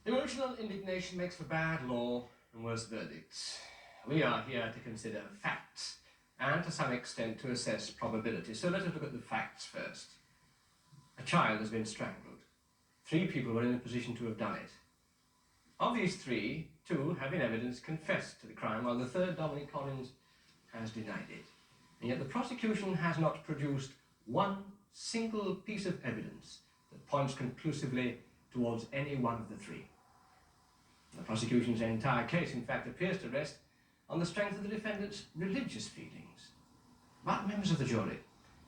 Emotional indignation makes for bad law and worse verdicts. We are here to consider facts and, to some extent, to assess probability. So let us look at the facts first. A child has been strangled. 3 people were in a position to have done it. Of these 3, 2 have in evidence confessed to the crime, while the third, Dominic Collins, has denied it. And yet the prosecution has not produced one single piece of evidence that points conclusively towards any one of the 3. The prosecution's entire case, in fact, appears to rest on the strength of the defendant's religious feelings. But, members of the jury,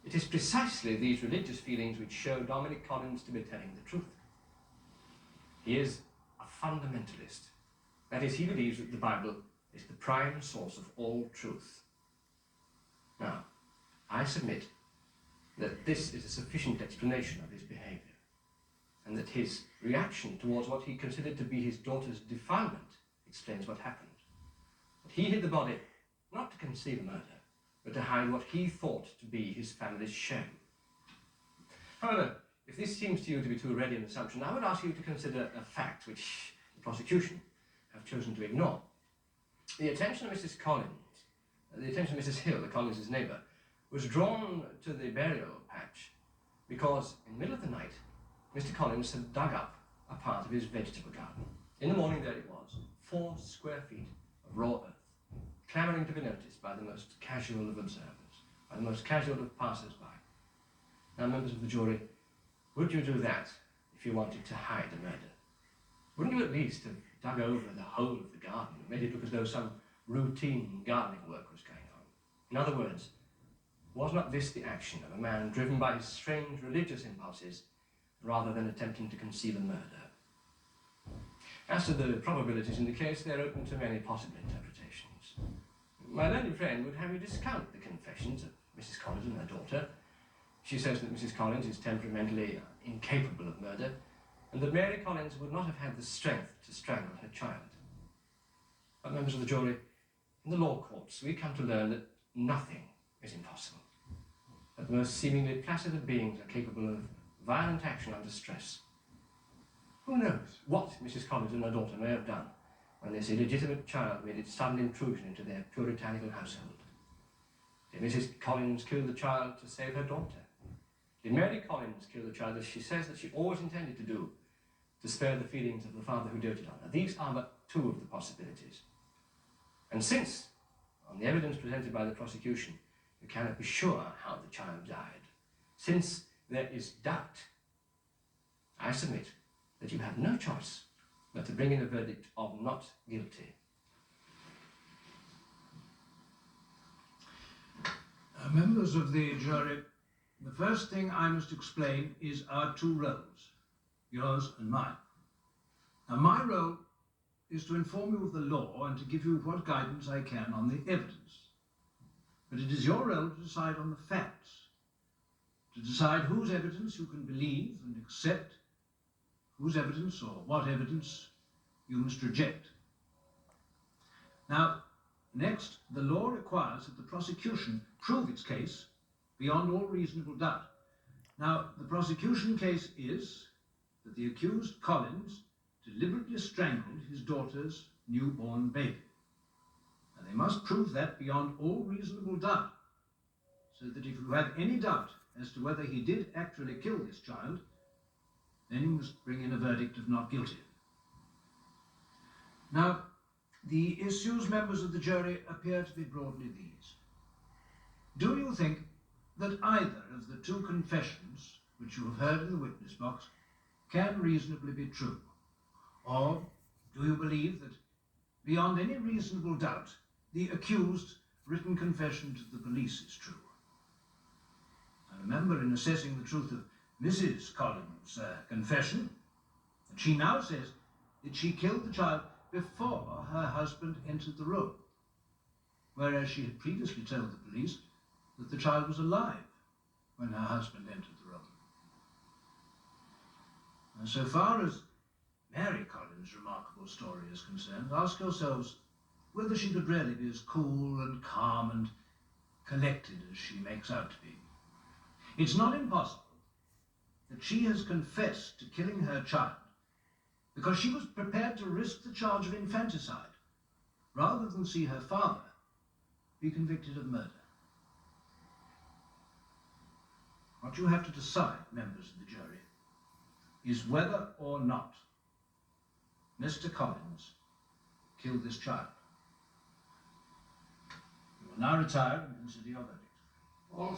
it is precisely these religious feelings which show Dominic Collins to be telling the truth. He is a fundamentalist. That is, he believes that the Bible is the prime source of all truth. Now, I submit that this is a sufficient explanation of his behavior, and that his reaction towards what he considered to be his daughter's defilement explains what happened. That he hid the body not to conceal a murder, but to hide what he thought to be his family's shame. However, if this seems to you to be too ready an assumption, I would ask you to consider a fact which the prosecution have chosen to ignore. The attention of Mrs. Mrs. Hill, the Collins' neighbour, was drawn to the burial patch because in the middle of the night, Mr. Collins had dug up a part of his vegetable garden. In the morning, there it was, 4 square feet of raw earth, clamouring to be noticed by the most casual of observers, by the most casual of passers-by. Now, members of the jury, would you do that if you wanted to hide a murder? Wouldn't you at least have dug over the whole of the garden and made it look as though some routine gardening work was going on? In other words, was not this the action of a man driven by his strange religious impulses rather than attempting to conceal a murder? As to the probabilities in the case, they're open to many possible interpretations. My learned friend would have you discount the confessions of Mrs. Collins and her daughter. She says that Mrs. Collins is temperamentally incapable of murder, and that Mary Collins would not have had the strength to strangle her child. But, members of the jury, in the law courts, we come to learn that nothing is impossible. That the most seemingly placid of beings are capable of violent action under stress. Who knows what Mrs. Collins and her daughter may have done when this illegitimate child made its sudden intrusion into their puritanical household? Did Mrs. Collins kill the child to save her daughter? Did Mary Collins kill the child, as she says that she always intended to do, to spare the feelings of the father who doted on her? These are but 2 of the possibilities. And since, on the evidence presented by the prosecution, you cannot be sure how the child died, since there is doubt, I submit that you have no choice but to bring in a verdict of not guilty. Members of the jury, the first thing I must explain is our 2 roles, yours and mine. Now, my role is to inform you of the law and to give you what guidance I can on the evidence. But it is your role to decide on the facts, to decide whose evidence you can believe and accept, whose evidence or what evidence you must reject. Now, next, the law requires that the prosecution prove its case beyond all reasonable doubt. Now, the prosecution case is that the accused Collins deliberately strangled his daughter's newborn baby. And they must prove that beyond all reasonable doubt, so that if you have any doubt as to whether he did actually kill this child, then you must bring in a verdict of not guilty. Now, the issues, members of the jury, appear to be broadly these. Do you think that either of the 2 confessions which you have heard in the witness box can reasonably be true? Or do you believe that, beyond any reasonable doubt, the accused's written confession to the police is true? I remember, in assessing the truth of Mrs. Collins' confession, that she now says that she killed the child before her husband entered the room, whereas she had previously told the police that the child was alive when her husband entered the room. And so far as Mary Collins' remarkable story is concerned, ask yourselves whether she could really be as cool and calm and collected as she makes out to be. It's not impossible that she has confessed to killing her child because she was prepared to risk the charge of infanticide rather than see her father be convicted of murder. What you have to decide, members of the jury, is whether or not Mr. Collins killed this child. You will now retire and consider your verdict.